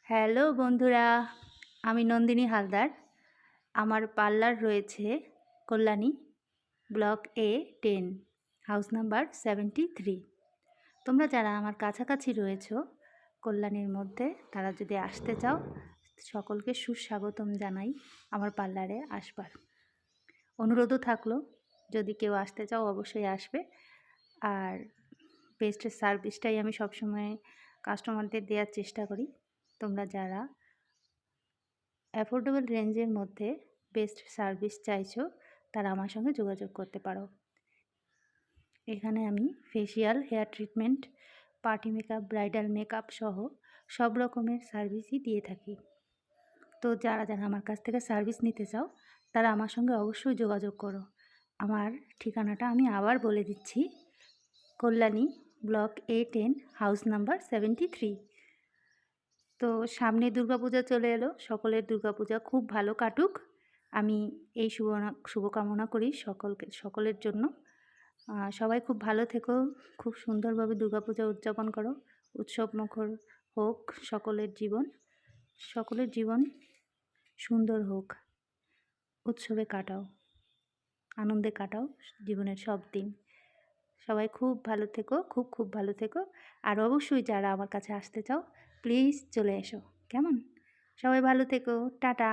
Hello বন্ধুরা, আমি নন্দিনী হালদার। আমার পার্লার রয়েছে Kalyani, block A10, house number 73। তোমরা যারা আমার কাছাকাছি রয়েছো কল্যাণীর মধ্যে, তারা যদি আসতে চাও, সকলকে সুস্বাগতম জানাই আমার পার্লারে আসবার। অনুরোধও থাকলো, যদি কেউ আসতে চাও অবশ্যই আসবে। আর বেস্ট সার্ভিসটাই আমি সবসময় কাস্টমারদের দেওয়ার চেষ্টা করি। তোমরা যারা অ্যাফোর্ডেবল রেঞ্জের মধ্যে বেস্ট সার্ভিস চাইছো, তারা আমার সঙ্গে যোগাযোগ করতে পারো। এখানে আমি facial, hair treatment, party makeup, bridal makeup সহ সব রকমের সার্ভিসই দিয়ে থাকি। তো যারা যারা আমার কাছ থেকে সার্ভিস নিতে চাও, তারা আমার সঙ্গে অবশ্যই যোগাযোগ করো। আমার ঠিকানাটা আমি আবার বলে দিচ্ছি, Kalyani, block A10, house number 73। তো সামনে দুর্গাপূজা চলে এলো, সকলের দুর্গাপূজা খুব ভালো কাটুক, আমি এই শুভকামনা করি সকলের জন্য। সবাই খুব ভালো থেকো, খুব সুন্দরভাবে দুর্গাপূজা উদযাপন করো, উৎসবমুখর হোক সকলের জীবন সুন্দর হোক, উৎসবে কাটাও, আনন্দে কাটাও জীবনের সব দিন। সবাই খুব ভালো থেকো, খুব ভালো থেকো। আর অবশ্যই যারা আমার কাছে আসতে চাও, প্লিজ চলে এসো, কেমন? সবাই ভালো থেকো, টাটা।